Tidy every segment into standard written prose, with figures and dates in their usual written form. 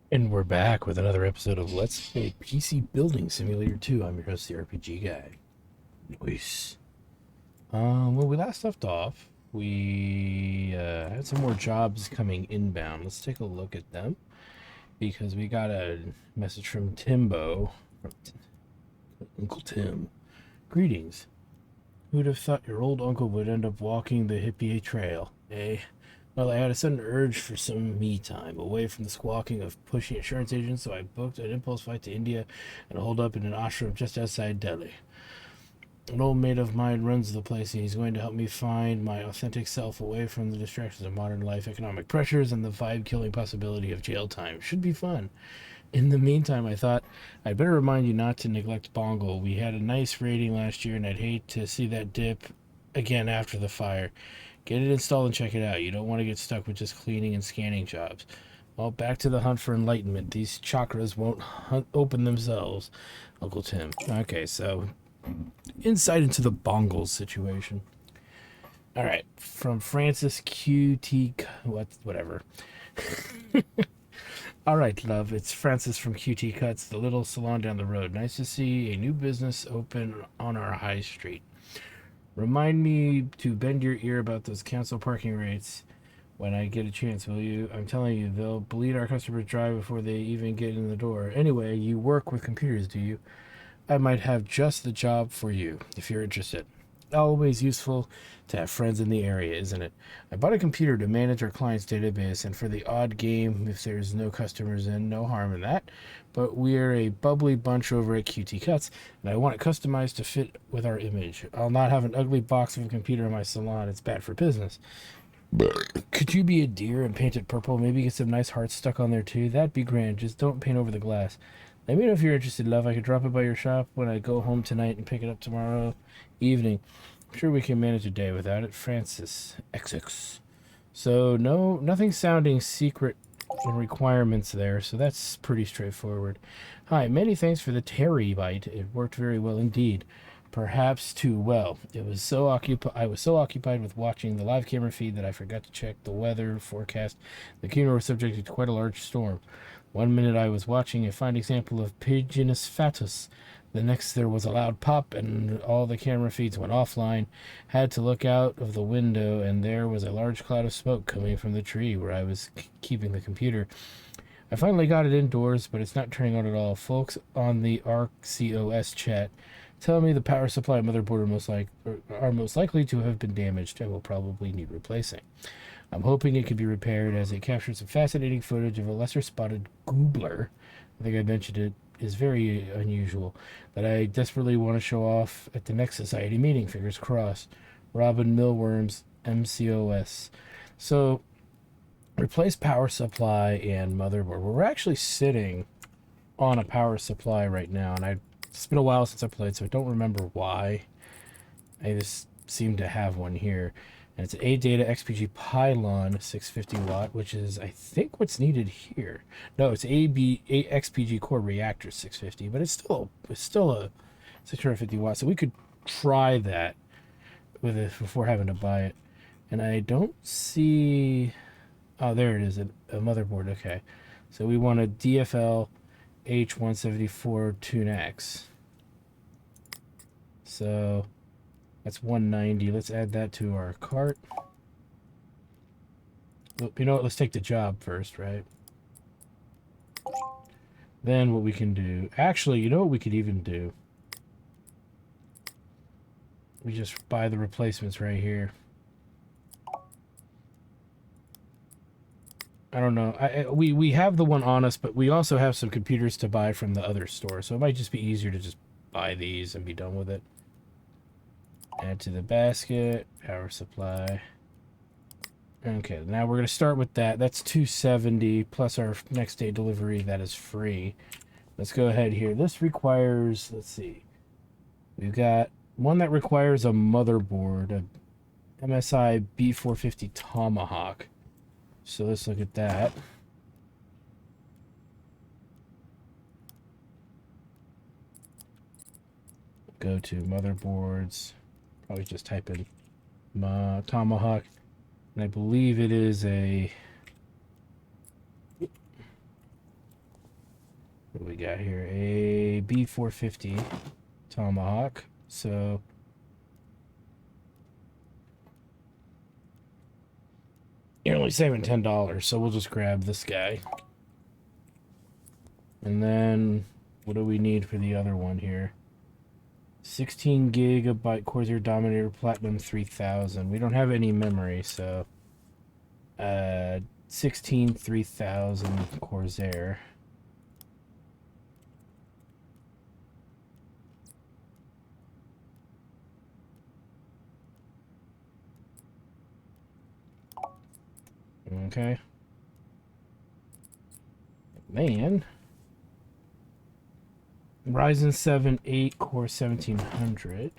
And we're back with another episode of Let's Play PC Building Simulator 2. I'm your host, the RPG Guy. Nice. When we last left off, we had some more jobs coming inbound. Let's take a look at them because we got a message from Timbo, from Uncle Tim. Greetings. Who'd have thought your old uncle would end up walking the hippie trail, eh? Well, I had a sudden urge for some me time, away from the squawking of pushy insurance agents, so I booked an impulse flight to India and holed up in an ashram just outside Delhi. An old mate of mine runs the place, and he's going to help me find my authentic self away from the distractions of modern life, economic pressures, and the vibe-killing possibility of jail time. Should be fun. In the meantime, I thought I'd better remind you not to neglect Bongle. We had a nice rating last year, and I'd hate to see that dip again after the fire. Get it installed and check it out. You don't want to get stuck with just cleaning and scanning jobs. Well, back to the hunt for enlightenment. These chakras won't open themselves, Uncle Tim. Okay, so insight into the Bongles situation. All right, from Francis QT, whatever. All right, love. It's Francis from QT Cuts, the little salon down the road. Nice to see a new business open on our high street. Remind me to bend your ear about those council parking rates when I get a chance, will you? I'm telling you, they'll bleed our customers dry before they even get in the door. Anyway, you work with computers, do you? I might have just the job for you, if you're interested. Always useful to have friends in the area, isn't it? I bought a computer to manage our client's database, and for the odd game, if there's no customers in, no harm in that. But we're a bubbly bunch over at QT Cuts, and I want it customized to fit with our image. I'll not have an ugly box of a computer in my salon. It's bad for business. Could you be a deer and paint it purple? Maybe get some nice hearts stuck on there too. That'd be grand. Just don't paint over the glass. Let me know if you're interested, love. I could drop it by your shop when I go home tonight and pick it up tomorrow evening. I'm sure we can manage a day without it. Francis XX. So nothing sounding secret in requirements there. So that's pretty straightforward. Hi, many thanks for the Terry bite. It worked very well indeed. Perhaps too well. I was so occupied with watching the live camera feed that I forgot to check the weather forecast. The Kino was subject to quite a large storm. One minute I was watching a fine example of Pigeonus fatus. The next there was a loud pop and all the camera feeds went offline. Had to look out of the window and there was a large cloud of smoke coming from the tree where I was keeping the computer. I finally got it indoors, but it's not turning on at all. Folks on the ArcCOS chat tell me the power supply and motherboard are most likely to have been damaged and will probably need replacing. I'm hoping it can be repaired as it captured some fascinating footage of a lesser spotted goobler. I think I mentioned it is very unusual that I desperately want to show off at the next society meeting. Fingers crossed. Robin Millworms, MCOS. So replace power supply and motherboard. We're actually sitting on a power supply right now, and it's been a while since I played, so I don't remember why. I just seem to have one here. And it's an ADATA XPG Pylon 650 watt, which is, I think, what's needed here. No, it's XPG Core Reactor 650, but it's still a 650 watt. So we could try that with it before having to buy it. And I don't see. Oh, there it is, a motherboard. Okay, so we want a DFL H174 TuneX. So that's 190. Let's add that to our cart. You know what? Let's take the job first, right? Then what we can do... Actually, you know what we could even do? We just buy the replacements right here. I don't know. We have the one on us, but we also have some computers to buy from the other store. So it might just be easier to just buy these and be done with it. Add to the basket. Power supply. Okay, now we're going to start with that. That's 270 plus our next day delivery. That is free. Let's go ahead here. This requires, let's see. We've got one that requires a motherboard, a MSI B450 Tomahawk. So let's look at that. Go to motherboards. Probably just type in Tomahawk. And I believe it is a we got here? A B450 Tomahawk. So you're only saving $10, so we'll just grab this guy. And then what do we need for the other one here? 16 gigabyte Corsair Dominator Platinum 3000. We don't have any memory, so 16 3000 Corsair. Okay. Man. Ryzen 7 8 Core 1700.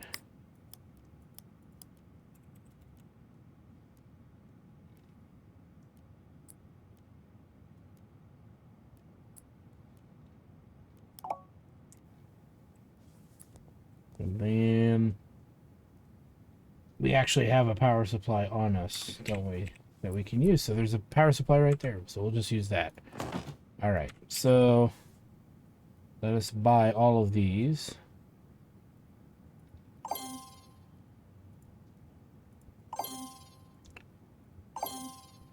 And then we actually have a power supply on us, don't we? That we can use. So there's a power supply right there. So we'll just use that. All right. So let us buy all of these.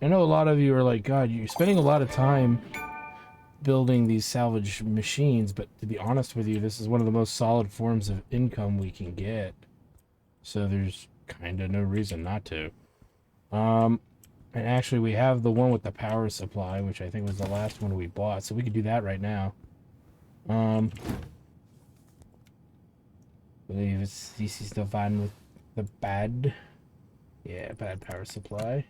I know a lot of you are like, God, you're spending a lot of time building these salvage machines, but to be honest with you, this is one of the most solid forms of income we can get. So there's kind of no reason not to. And actually we have the one with the power supply, which I think was the last one we bought, so we could do that right now. I believe this is the one with the bad power supply.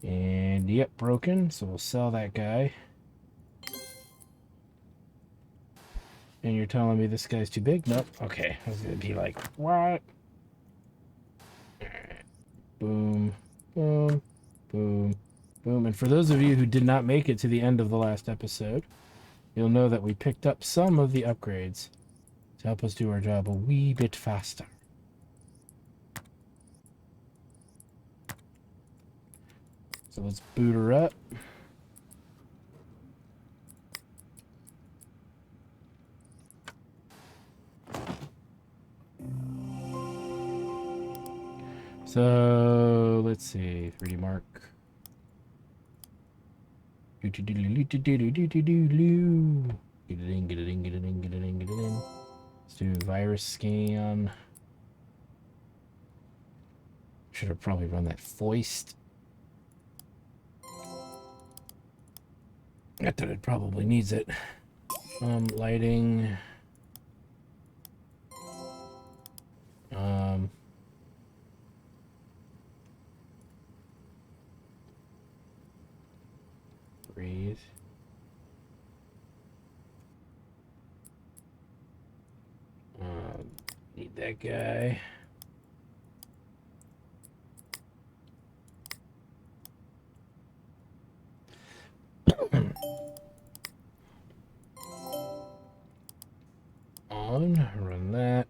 And yep, broken, so we'll sell that guy. And you're telling me this guy's too big? Nope. Okay, I was gonna be like, what? Boom, boom, boom, boom. And for those of you who did not make it to the end of the last episode, you'll know that we picked up some of the upgrades to help us do our job a wee bit faster. So let's boot her up. So let's see, 3D Mark. Get it in, get it in, get it in, get it in, get it in. Let's do virus scan. Should have probably run that foist. Not that it probably needs it. Lighting. Breathe. Need that guy. On, run that.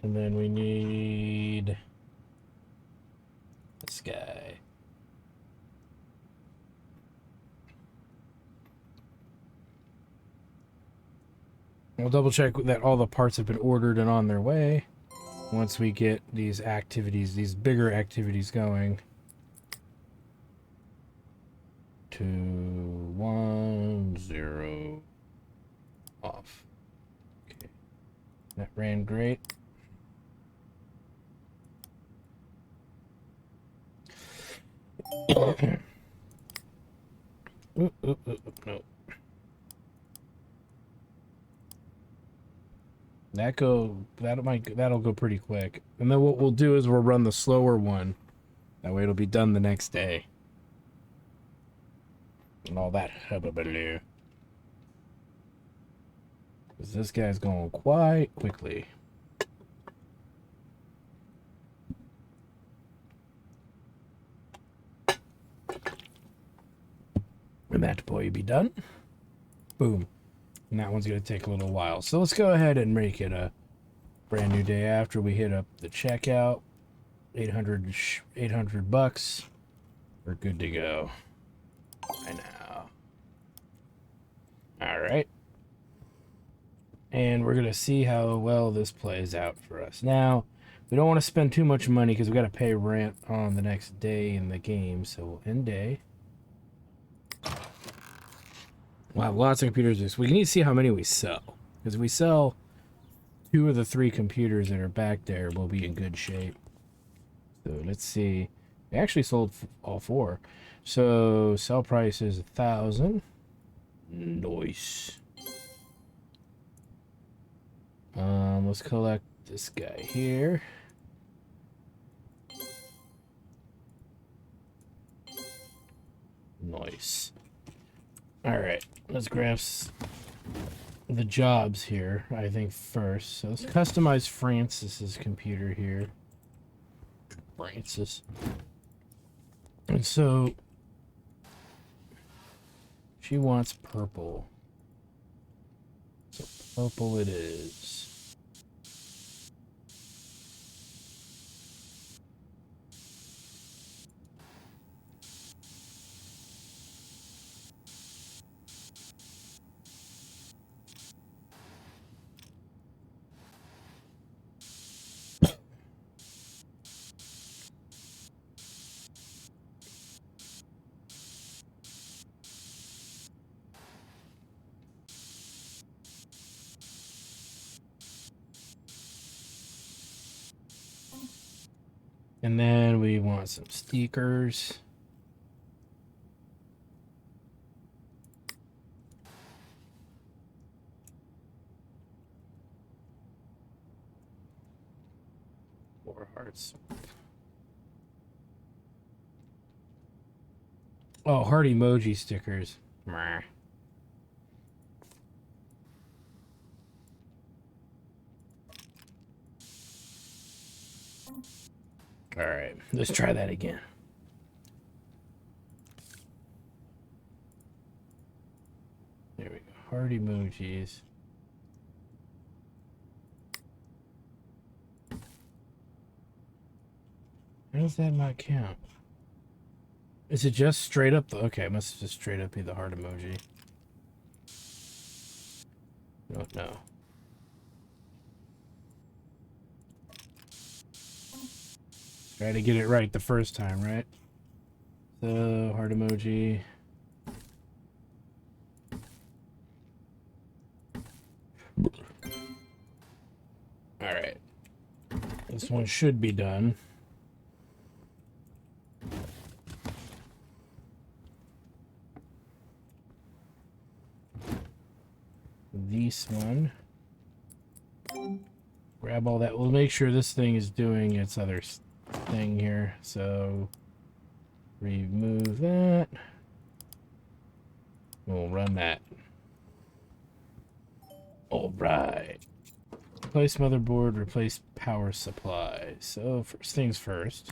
And then we need this guy. We'll double check that all the parts have been ordered and on their way. Once we get these activities, these bigger activities going. 2, 1, 0. Off. Okay. That ran great. No. That'll go pretty quick. And then what we'll do is we'll run the slower one. That way it'll be done the next day. And all that hubbubaloo. Because this guy's going quite quickly. And that boy be done. Boom. And that one's going to take a little while. So let's go ahead and make it a Brand new day after we hit up the checkout. 800 bucks. We're good to go. I know. All right. And we're going to see how well this plays out for us. Now, we don't want to spend too much money because we got to pay rent on the next day in the game. So we'll end day. We'll have lots of computers. We need to see how many we sell. Because if we sell 2 of the 3 computers that are back there, we'll be in good shape. So let's see. We actually sold all 4. So sell price is 1,000. Nice. Let's collect this guy here. Nice. All right, let's grab the jobs here, I think, first. So let's customize Francis's computer here. Francis. And so she wants purple. So purple it is. And then we want some stickers. More hearts. Oh, heart emoji stickers. Meh. All right, let's try that again. There we go. Heart emojis. How does that not count? Is it just straight up? Okay, it must just straight up be the heart emoji. Don't know. Try to get it right the first time, right? So, heart emoji. Alright. This one should be done. This one. Grab all that. We'll make sure this thing is doing its other thing here. So, remove that. We'll run that. Alright. Replace motherboard, replace power supply. So, first things first.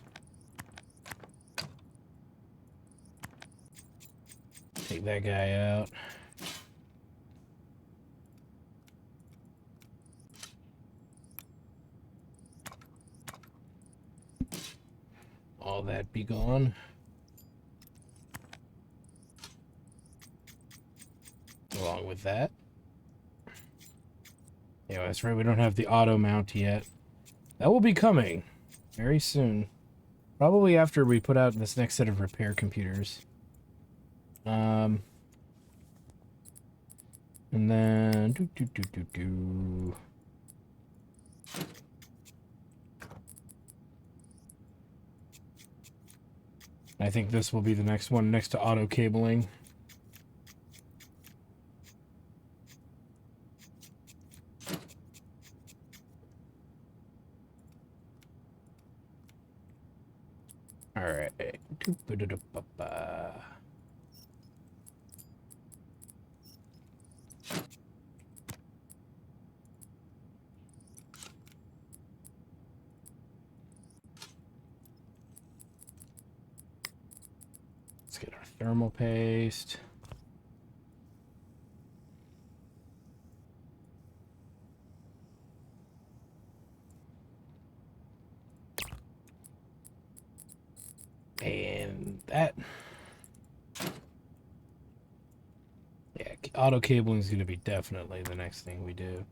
Take that guy out. All that be gone. Along with that. Yeah, that's right. We don't have the auto mount yet. That will be coming very soon. Probably after we put out this next set of repair computers. And then I think this will be the next one next to auto cabling. All right. Let's get our thermal paste. that. Yeah, auto cabling is going to be definitely the next thing we do.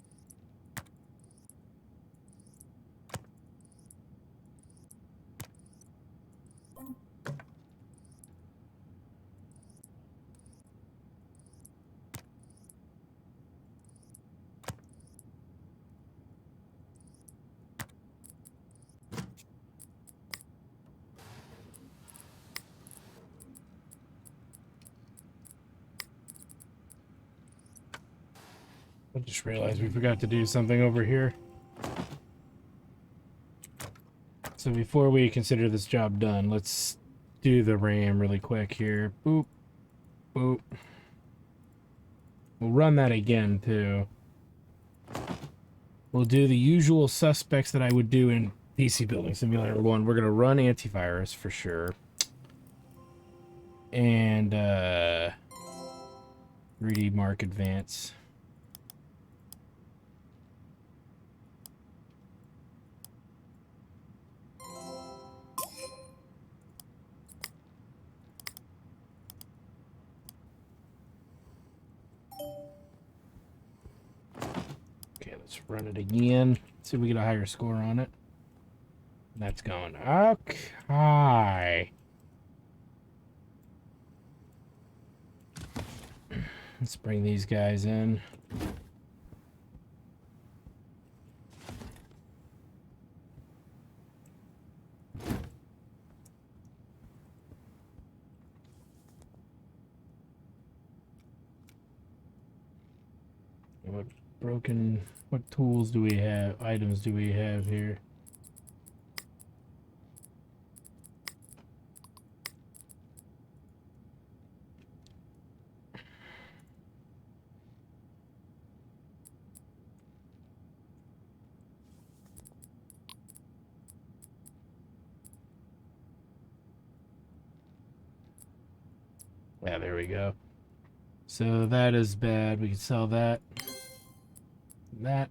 I just realized we forgot to do something over here. So before we consider this job done, let's do the RAM really quick here. Boop, boop. We'll run that again, too. We'll do the usual suspects that I would do in PC Building Simulator 1. We're going to run antivirus for sure. And 3D Mark Advance. Okay, let's run it again. See if we get a higher score on it. That's going. Okay. Let's bring these guys in. What tools do we have? Items do we have here? Yeah, there we go. So that is bad. We can sell that. That.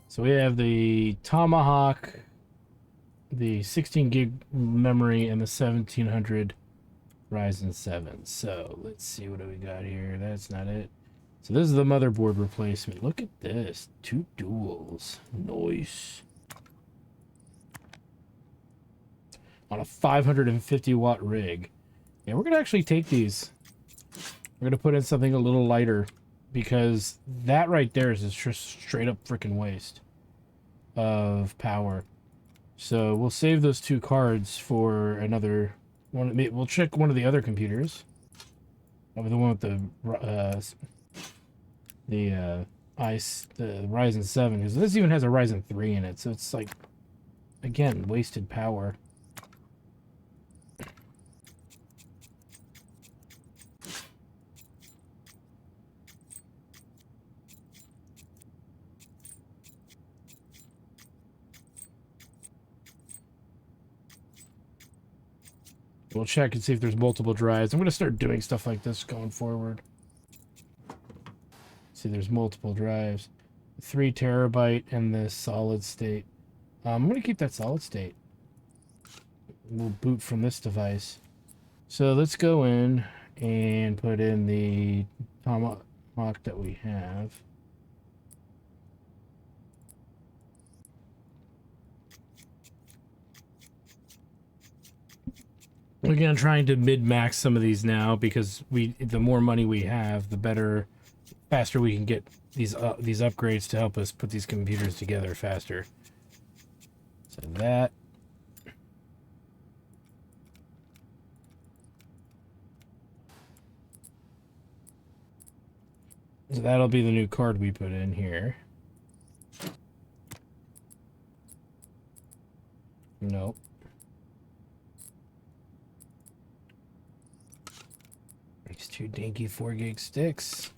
So we have the Tomahawk, the 16 gig memory, and the 1700 Ryzen 7. So let's see what do we got here. That's not it. So this is the motherboard replacement. Look at this. 2 duals. Nice. On a 550 watt rig. Yeah, we're going to actually take these. We're going to put in something a little lighter because that right there is just straight up freaking waste of power. So we'll save those 2 cards for another one. We'll check one of the other computers. The one with the Ryzen 7, because this even has a Ryzen 3 in it, so it's like, again, wasted power. We'll check and see if there's multiple drives. I'm going to start doing stuff like this going forward. See, there's multiple drives. 3 terabyte and the solid state. I'm going to keep that solid state. We'll boot from this device. So let's go in and put in the Tomahawk that we have. Again, trying to mid-max some of these now because the more money we have, the better, faster we can get these upgrades to help us put these computers together faster. So that. So that'll be the new card we put in here. Nope. These 2 dinky 4 gig sticks.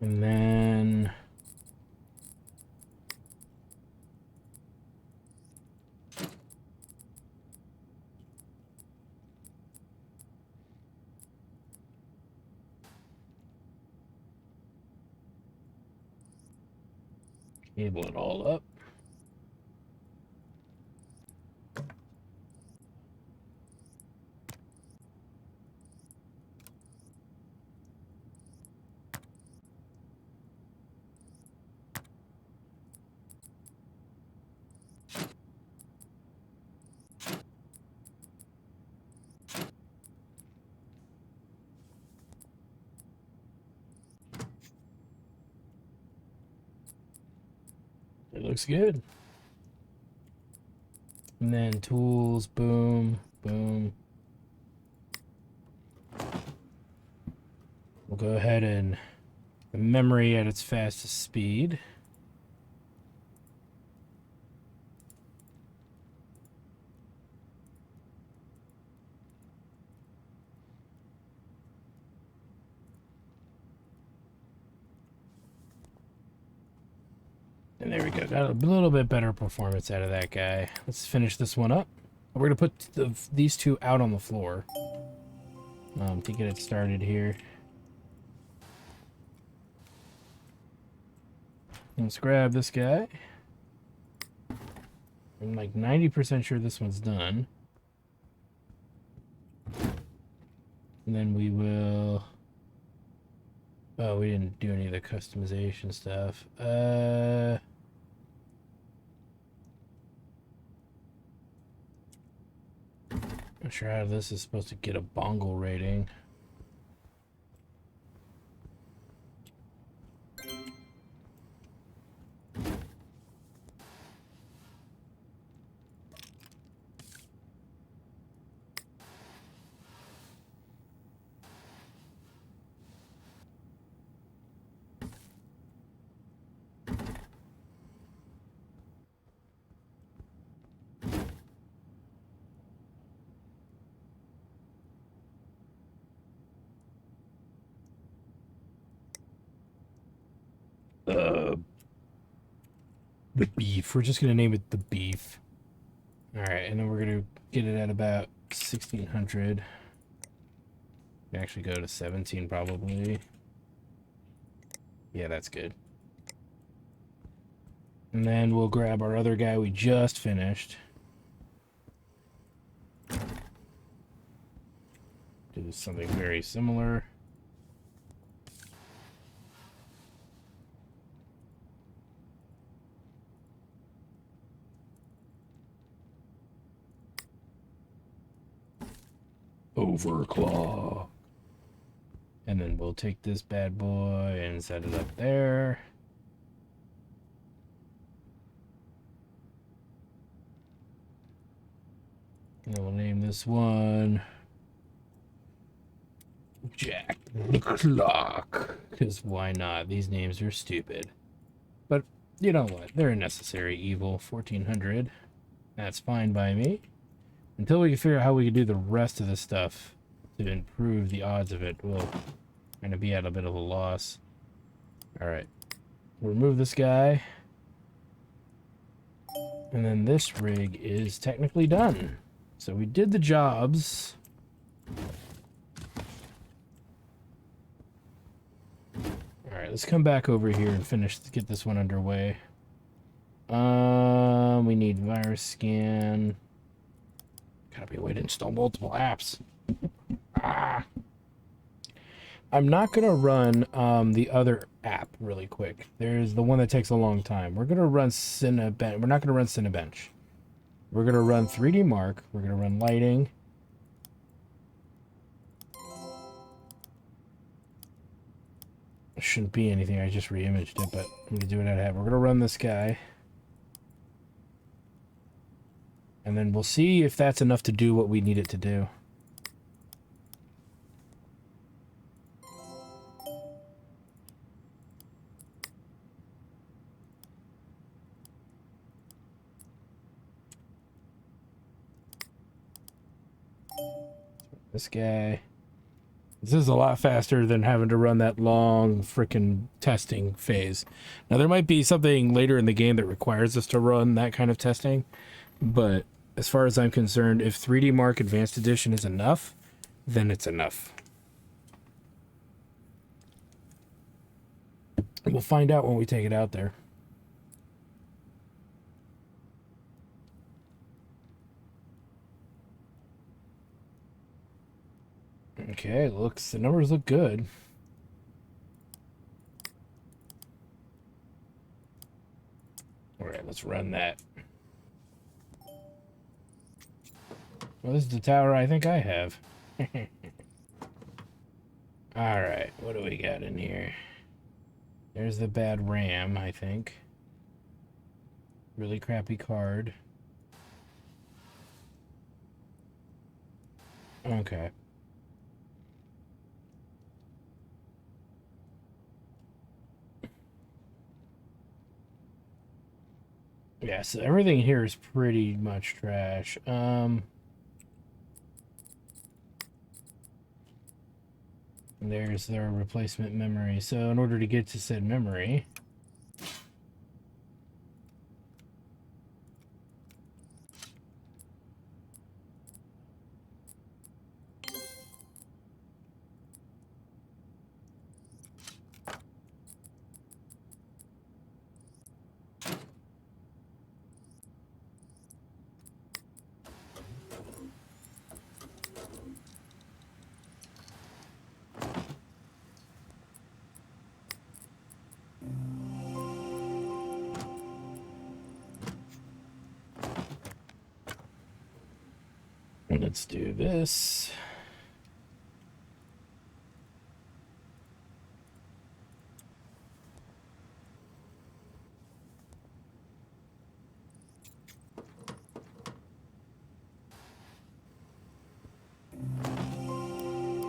And then Cable it all up. It looks good. And then tools, boom, boom. We'll go ahead and memory at its fastest speed. And there we go. Got a little bit better performance out of that guy. Let's finish this one up. We're going to put these two out on the floor to get it started here. Let's grab this guy. I'm like 90% sure this one's done. And then we will... Oh, we didn't do any of the customization stuff. Not sure how this is supposed to get a bongle rating. The beef. We're just going to name it the beef. Alright, and then we're going to get it at about 1600. Actually go to 17 probably. Yeah, that's good. And then we'll grab our other guy we just finished. Do something very similar. Overclock. And then we'll take this bad boy and set it up there. And we'll name this one Jack the Clock. Because why not? These names are stupid. But you know what? They're a necessary evil. 1400. That's fine by me. Until we can figure out how we can do the rest of the stuff to improve the odds of it, we'll kind of be at a bit of a loss. Alright. Remove this guy. And then this rig is technically done. So we did the jobs. Alright, let's come back over here and get this one underway. We need virus scan. Gotta be a way to install multiple apps. I'm not gonna run the other app really quick. There's the one that takes a long time. We're gonna run Cinebench. We're not gonna run Cinebench. We're gonna run 3D Mark. We're gonna run lighting. Shouldn't be anything. I just re-imaged it, but I'm gonna do it out of habit. We're gonna run this guy. And then we'll see if that's enough to do what we need it to do. This guy. This is a lot faster than having to run that long freaking testing phase. Now, there might be something later in the game that requires us to run that kind of testing, but as far as I'm concerned, if 3D Mark Advanced Edition is enough, then it's enough. We'll find out when we take it out there. Okay, the numbers look good. All right, let's run that. Well, this is the tower I think I have. All right, what do we got in here? There's the bad RAM, I think. Really crappy card. Okay. Yeah, so everything here is pretty much trash. There's their replacement memory. So in order to get to said memory, let's do this.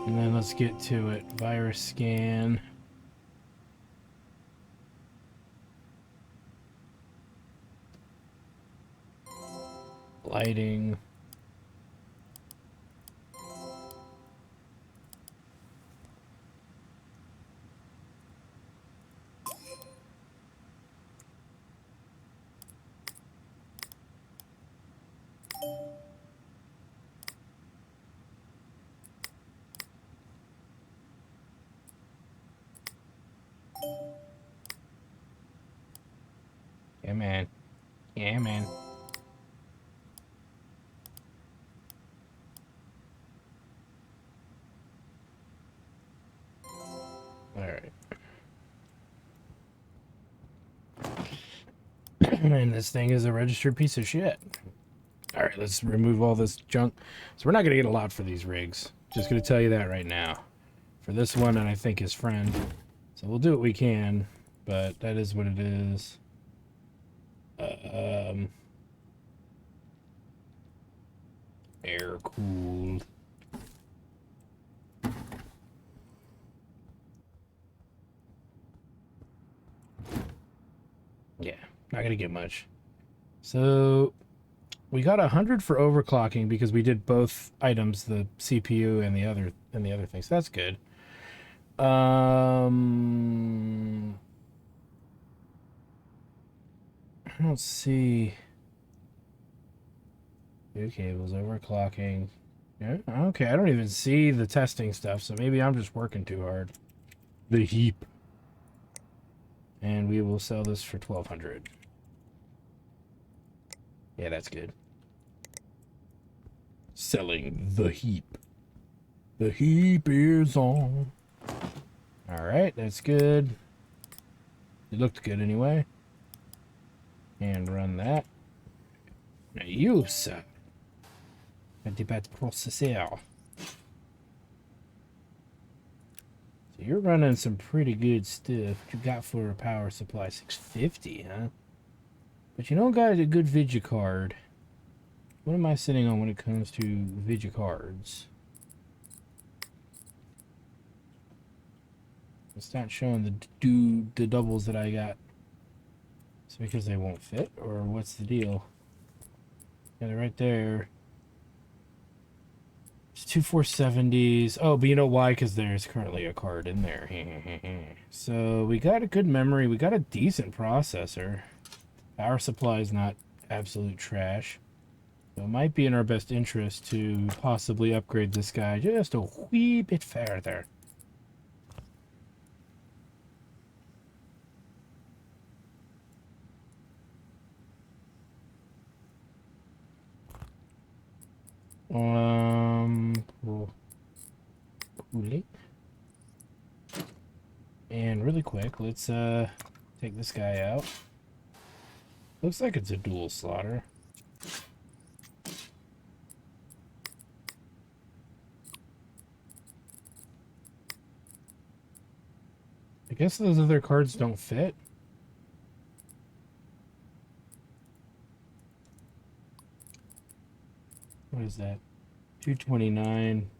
And then let's get to it. Virus scan. Lighting. Yeah, man. Yeah, man. Alright. And this thing is a registered piece of shit. Alright, let's remove all this junk. So we're not going to get a lot for these rigs. Just going to tell you that right now. For this one, and I think his friend. So we'll do what we can, but that is what it is. Air cooled. Yeah, not gonna get much. So we got 100 for overclocking because we did both items, the CPU and the other thing. So that's good. I don't see. New cables, overclocking. Yeah, okay, I don't even see the testing stuff, so maybe I'm just working too hard. The heap. And we will sell this for 1,200. Yeah, that's good. Selling the heap. The heap is on. Alright, that's good. It looked good anyway. And run that. Now you, sir. Antipat processor. So you're running some pretty good stuff. What you got for a power supply? 650, huh? But you don't got a good Vidya card. What am I sitting on when it comes to Vidya cards? It's not showing the doubles that I got. It's because they won't fit, or what's the deal? Yeah, they're right there. It's 2 470s. Oh, but you know why? Because there's currently a card in there. So we got a good memory. We got a decent processor. Power supply is not absolute trash. So it might be in our best interest to possibly upgrade this guy just a wee bit further. Cool And really quick, let's take this guy out. Looks like it's a dual slaughter. I guess those other cards don't fit. What is that? 229.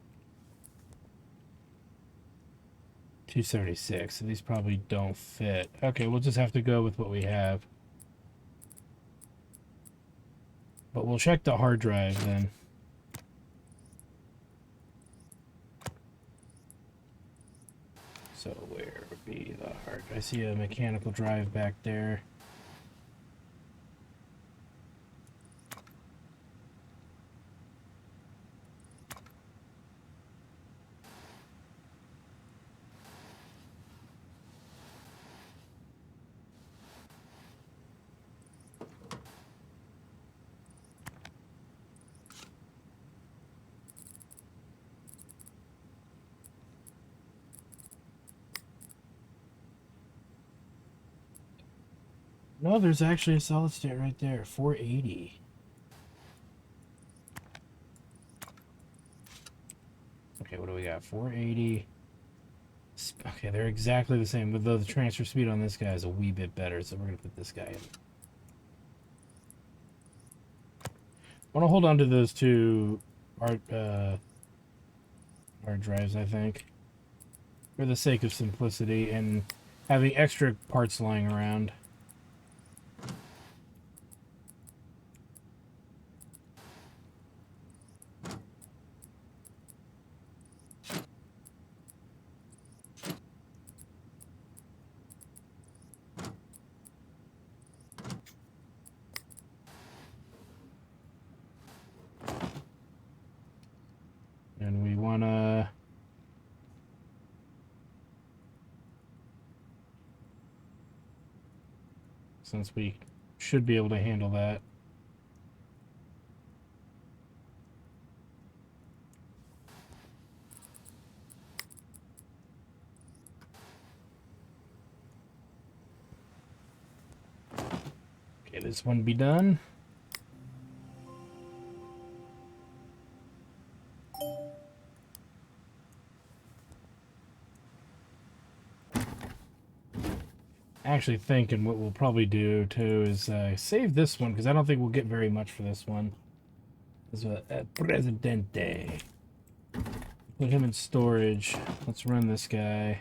276. So these probably don't fit. Okay, we'll just have to go with what we have. But we'll check the hard drive then. So where would be the hard? I see a mechanical drive back there. No, there's actually a solid state right there. 480. Okay, what do we got? 480. Okay, they're exactly the same, but though the transfer speed on this guy is a wee bit better, so we're going to put this guy in. I want to hold on to those two hard drives, I think, for the sake of simplicity and having extra parts lying around. And we want to... Since we should be able to handle that. Okay, this one be done. Actually thinking what we'll probably do too is save this one because I don't think we'll get very much for this one. This is a Presidente. Put him in storage. Let's run this guy.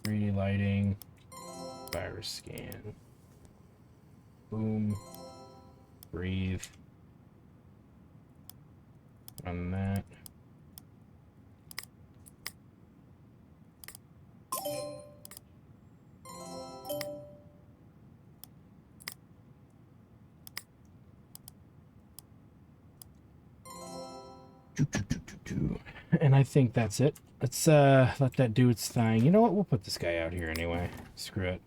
3D lighting. Virus scan. Boom. Breathe. Run that. And I think that's it. Let's let that do its thing. You know what? We'll put this guy out here anyway. Screw it.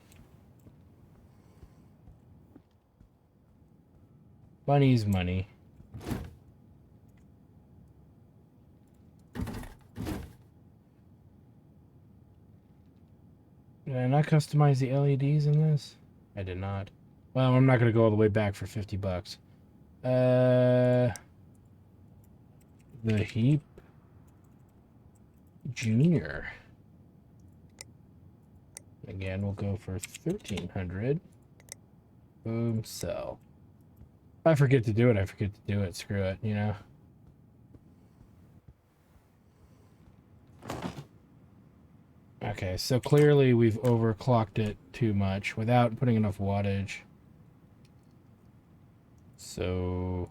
Money's money. Did I not customize the LEDs in this? I did not. Well, I'm not going to go all the way back for 50 bucks. The Heap Junior. Again, we'll go for 1,300. Boom, sell. If I forget to do it, I forget to do it. Screw it, you know? Okay, so clearly we've overclocked it too much without putting enough wattage. So...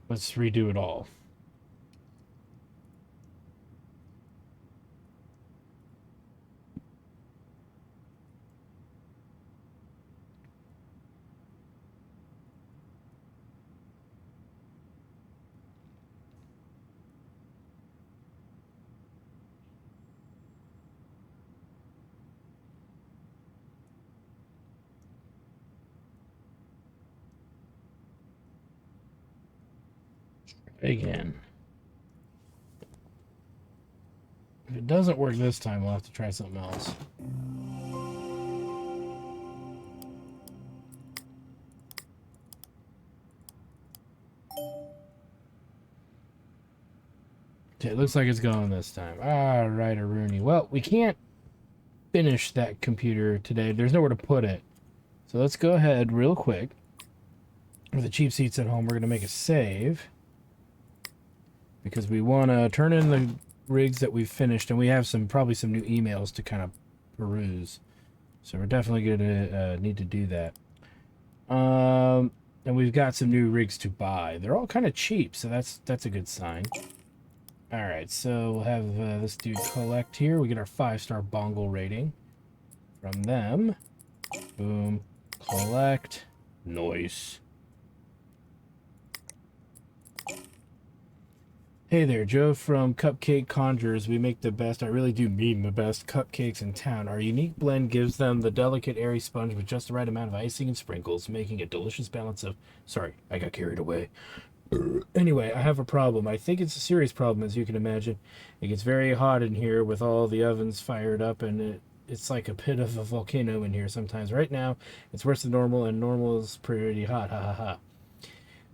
let's redo it all. again. If it doesn't work this time, we'll have to try something else. Okay, it looks like it's going this time. All right, Aruni. Well, we can't finish that computer today. There's nowhere to put it. So let's go ahead real quick. With the cheap seats at home, we're going to make a save. Because we want to turn in the rigs that we've finished. And we have probably some new emails to kind of peruse. So we're definitely going to need to do that. And we've got some new rigs to buy. They're all kind of cheap, so that's a good sign. Alright, so we'll have this dude collect here. We get our 5-star Bongle rating from them. Boom. Collect. Nice. Hey there, Joe from Cupcake Conjurers. We make the best, I really do mean the best, cupcakes in town. Our unique blend gives them the delicate, airy sponge with just the right amount of icing and sprinkles, making a delicious balance of... Sorry, I got carried away. Anyway, I have a problem. I think it's a serious problem, as you can imagine. It gets very hot in here with all the ovens fired up, and it's like a pit of a volcano in here sometimes. Right now, it's worse than normal, and normal is pretty hot. Ha ha ha.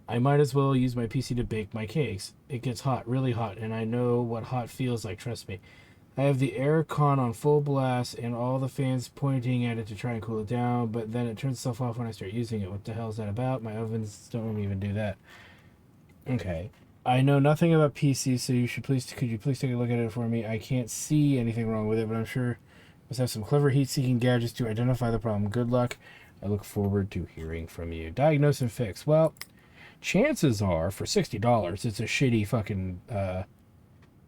I might as well use my PC to bake my cakes. It gets hot, really hot, and I know what hot feels like, trust me. I have the air con on full blast and all the fans pointing at it to try and cool it down, but then it turns itself off when I start using it. What the hell is that about? My ovens don't even do that. Okay. I know nothing about PC, so could you please take a look at it for me? I can't see anything wrong with it, but I'm sure it must have some clever heat-seeking gadgets to identify the problem. Good luck. I look forward to hearing from you. Diagnose and fix. Well, chances are for $60, it's a shitty fucking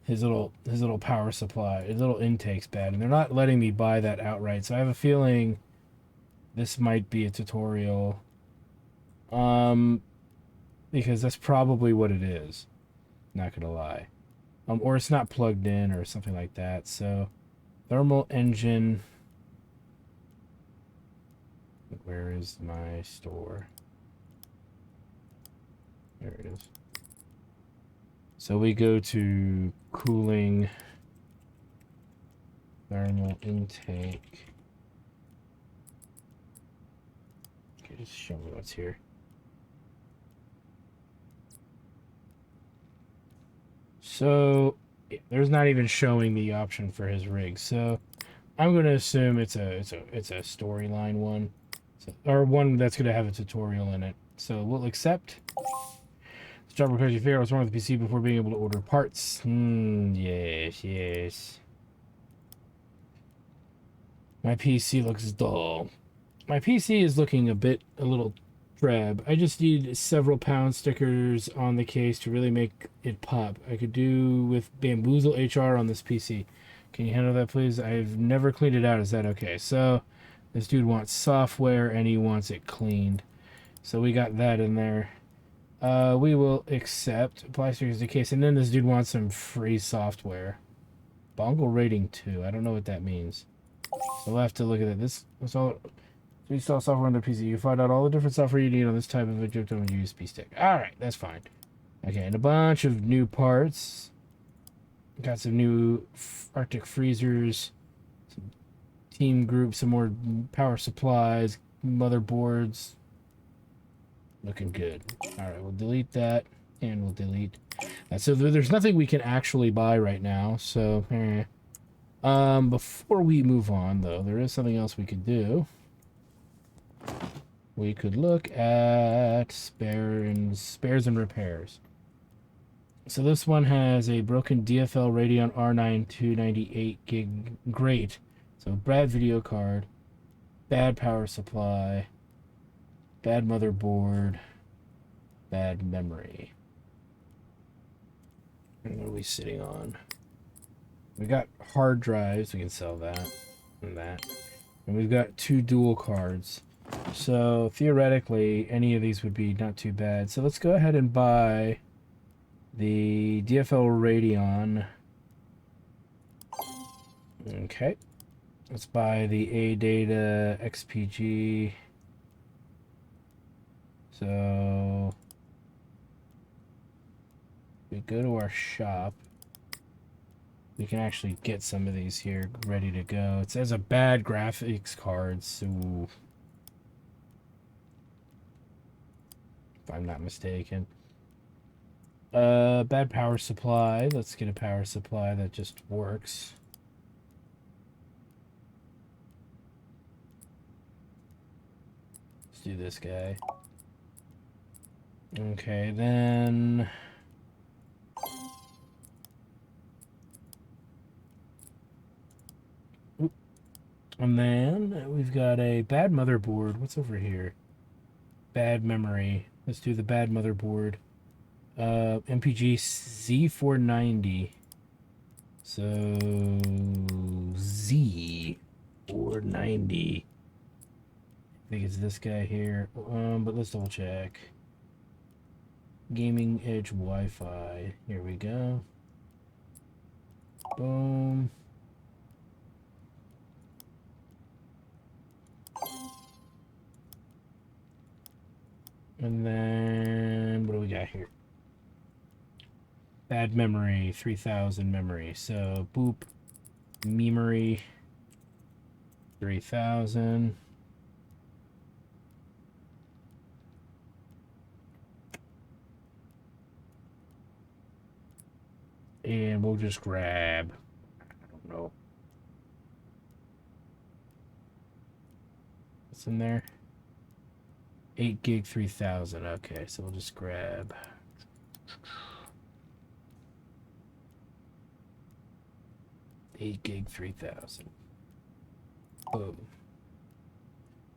his little power supply, his little intake's bad, and they're not letting me buy that outright. So I have a feeling this might be a tutorial. Because that's probably what it is. Not gonna lie. Or it's not plugged in or something like that. So, thermal engine. Where is my store? There it is. So we go to cooling, thermal intake. Okay, just show me what's here. So there's not even showing the option for his rig. So I'm going to assume it's a storyline one, or one that's going to have a tutorial in it. So we'll accept. This job requires you figure out what's wrong with the PC before being able to order parts. Yes. My PC looks dull. My PC is looking a little drab. I just need several pound stickers on the case to really make it pop. I could do with Bamboozle HR on this PC. Can you handle that, please? I've never cleaned it out. Is that okay? So, this dude wants software and he wants it cleaned. So we got that in there. We will accept. Apply stickers to the case. And then this dude wants some free software. Bongle rating 2. I don't know what that means. So we'll have to look at it. This was all... To install software on the PC, you find out all the different software you need on this type of Egyptian USB stick. Alright, that's fine. Okay, and a bunch of new parts. Got some new Arctic freezers, some team groups, some more power supplies, motherboards. Looking good. Alright, we'll delete that, and we'll delete that. So there's nothing we can actually buy right now, so... before we move on, though, there is something else we could do. We could look at spares and repairs. So this one has a broken DFL Radeon R9 298 gig. Great. So bad video card, bad power supply, bad motherboard, bad memory. And what are we sitting on? We got hard drives. We can sell that and that. And we've got 2 dual cards. So theoretically, any of these would be not too bad. So let's go ahead and buy the DFL Radeon. Okay. Let's buy the ADATA XPG. So We go to our shop. We can actually get some of these here ready to go. It says a bad graphics card, so if I'm not mistaken. Bad power supply. Let's get a power supply that just works. Let's do this guy. Okay, then... Oop. And then we've got a bad motherboard. What's over here? Bad memory. Let's do the bad motherboard. MPG Z490. So Z490. I think it's this guy here. But let's double check. Gaming Edge Wi-Fi. Here we go. Boom. And then what do we got here? Bad memory, 3000 memory. So boop, memory, 3000. And we'll just grab, I don't know. What's in there? 8 gig 3000. Okay, so we'll just grab 8 gig 3000. Boom.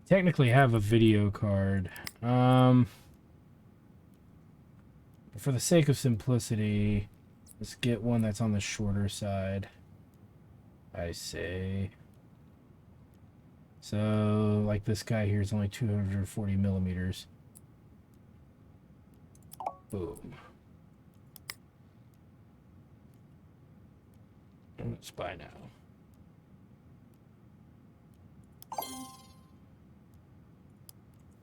Technically have a video card. For the sake of simplicity, let's get one that's on the shorter side, I say. So, like this guy here is only 240 millimeters. Boom. Let's buy now.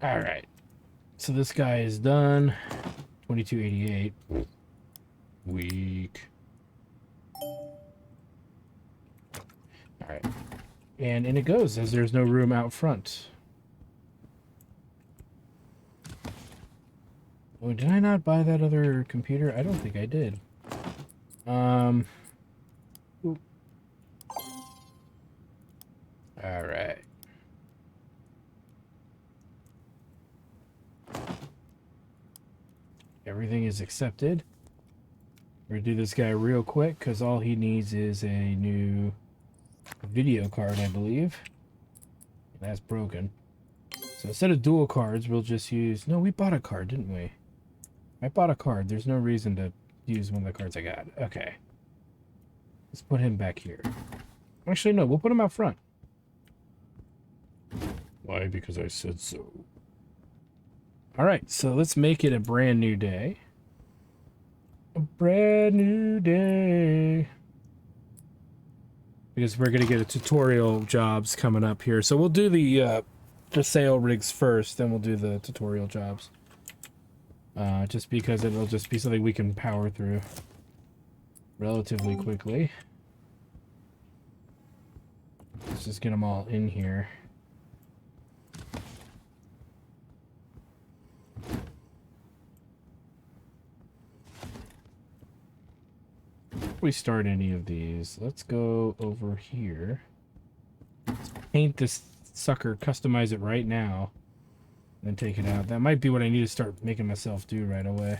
All right. So this guy is done. 2288. Weak. All right. And in it goes, as there's no room out front. Oh, did I not buy that other computer? I don't think I did. Oop. All right. Everything is accepted. We're gonna do this guy real quick because all he needs is a new video card, I believe. And that's broken. So instead of dual cards, we'll just use... No, we bought a card, didn't we? I bought a card. There's no reason to use one of the cards I got. Okay. Let's put him back here. Actually, no, we'll put him out front. Why? Because I said so. Alright, so let's make it a brand new day. A brand new day. Because we're going to get a tutorial jobs coming up here. So we'll do the sale rigs first, then we'll do the tutorial jobs. Just because it'll just be something we can power through relatively quickly. Let's just get them all in here. Before we start any of these, let's go over here. Let's paint this sucker, customize it right now, then take it out. That might be what I need to start making myself do right away.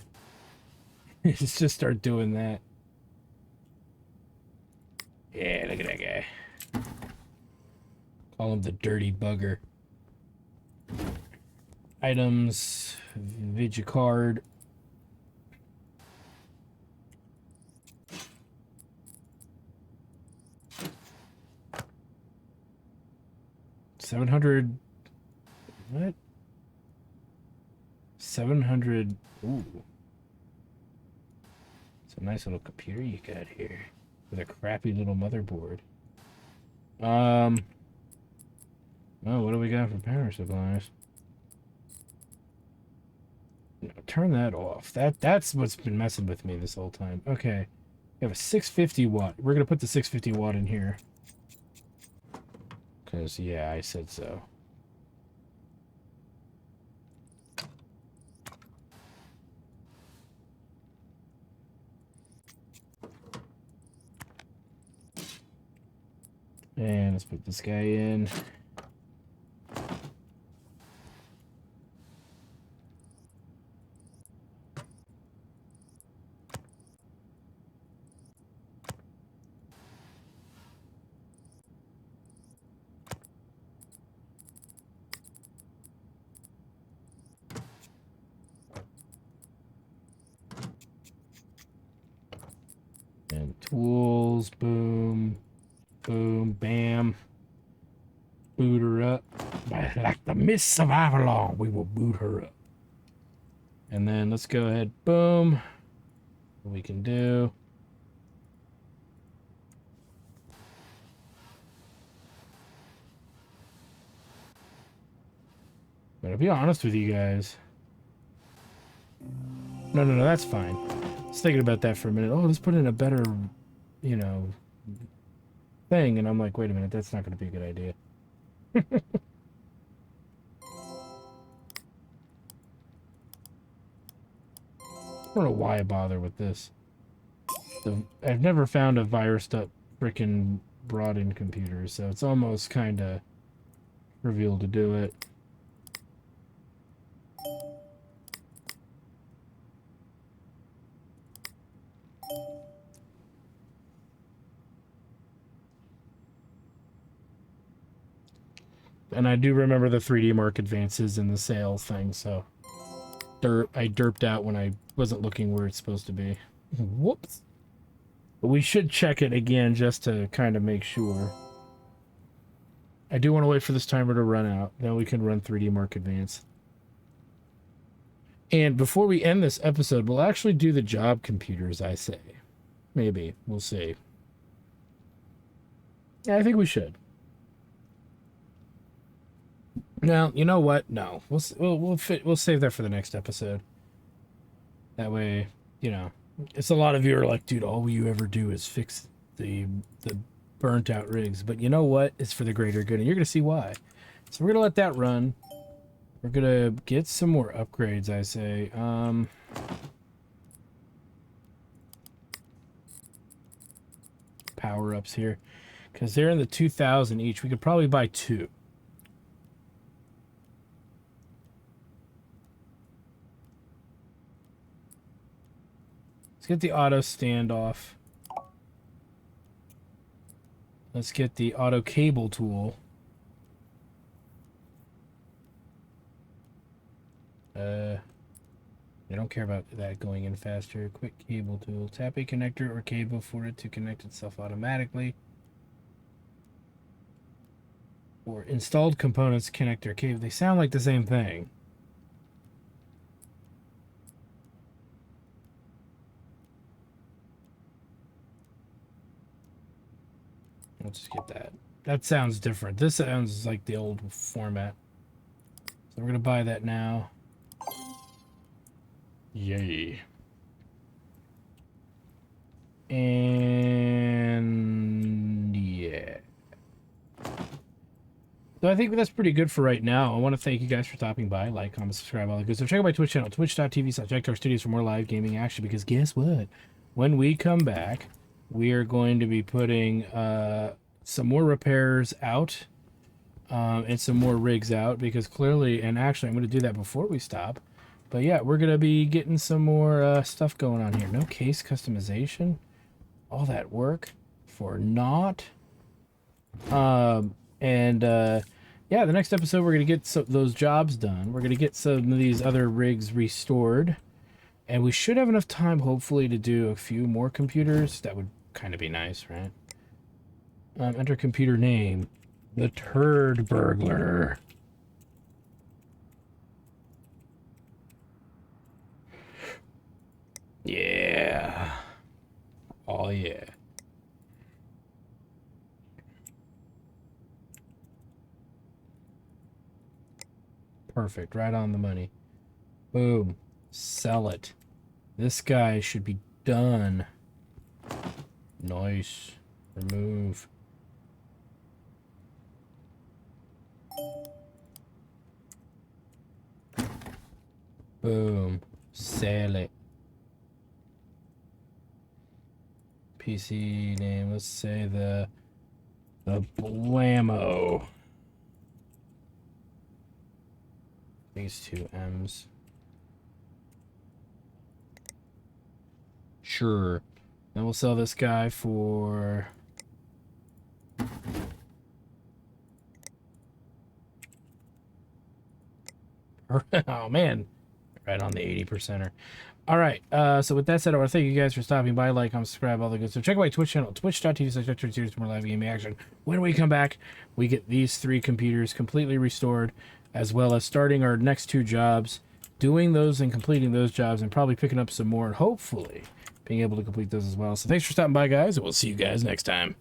Just start doing that. Yeah, look at that guy. Call him the dirty bugger. Items, Vigicard. $700. What? 700. Ooh. It's a nice little computer you got here with a crappy little motherboard. Oh, what do we got for power supplies? No, turn that off. That's what's been messing with me this whole time. Okay. We have a 650 watt. We're going to put the 650 watt in here. Because, yeah, I said so. And let's put this guy in. And tools, boom, boom, bam. Boot her up. Like the mists of Avalon, we will boot her up. And then let's go ahead, boom. What we can do. But to be honest with you guys. No, that's fine. I was thinking about that for a minute. Oh, let's put in a better, you know, thing. And I'm like, wait a minute, that's not going to be a good idea. I don't know why I bother with this. I've never found a virused up freaking brought-in computer, so it's almost kind of trivial to do it. And I do remember the 3D Mark advances in the sale thing, so I derped out when I wasn't looking where it's supposed to be. Whoops. But we should check it again just to kind of make sure. I do want to wait for this timer to run out. Then we can run 3D Mark Advance. And before we end this episode, we'll actually do the job computers, I say. Maybe. We'll see. Yeah, I think we should. No, you know what? No. We'll save that for the next episode. That way, you know, it's a lot of you are like, dude, all you ever do is fix the burnt out rigs. But you know what? It's for the greater good, and you're gonna see why. So we're gonna let that run. We're gonna get some more upgrades, I say. Power-ups here. Because they're in the 2,000 each. We could probably buy 2. Let's get the auto standoff. Let's get the auto cable tool. I don't care about that going in faster. Quick cable tool. Tap a connector or cable for it to connect itself automatically. Or installed components connector cable. They sound like the same thing. Let's just get that. That sounds different. This sounds like the old format. So we're going to buy that now. Yay. And yeah. So I think that's pretty good for right now. I want to thank you guys for stopping by. Like, comment, subscribe, all that good stuff. Check out my Twitch channel, twitch.tv/JackDark Studios for more live gaming action. Because guess what? When we come back, we are going to be putting some more repairs out and some more rigs out. Because clearly, and actually I'm going to do that before we stop. But yeah, we're going to be getting some more stuff going on here. No case customization. All that work for naught. Yeah, the next episode we're going to get those jobs done. We're going to get some of these other rigs restored. And we should have enough time, hopefully, to do a few more computers. That would kind of be nice, right? Enter computer name. The Turd Burglar. Yeah. Oh, yeah. Perfect. Right on the money. Boom. Sell it. This guy should be done. Nice. Remove. Boom. Sell it. PC name, let's say the Blammo. These two M's. Sure. Then we'll sell this guy for... oh, man. Right on the 80%er. All right. So with that said, I want to thank you guys for stopping by. Like, comment, subscribe, all the good stuff. Check out my Twitch channel, twitch.tv/series for more live gaming action. When we come back, we get these 3 computers completely restored, as well as starting our next 2 jobs, doing those and completing those jobs, and probably picking up some more, and hopefully being able to complete those as well. So thanks for stopping by, guys, and we'll see you guys next time.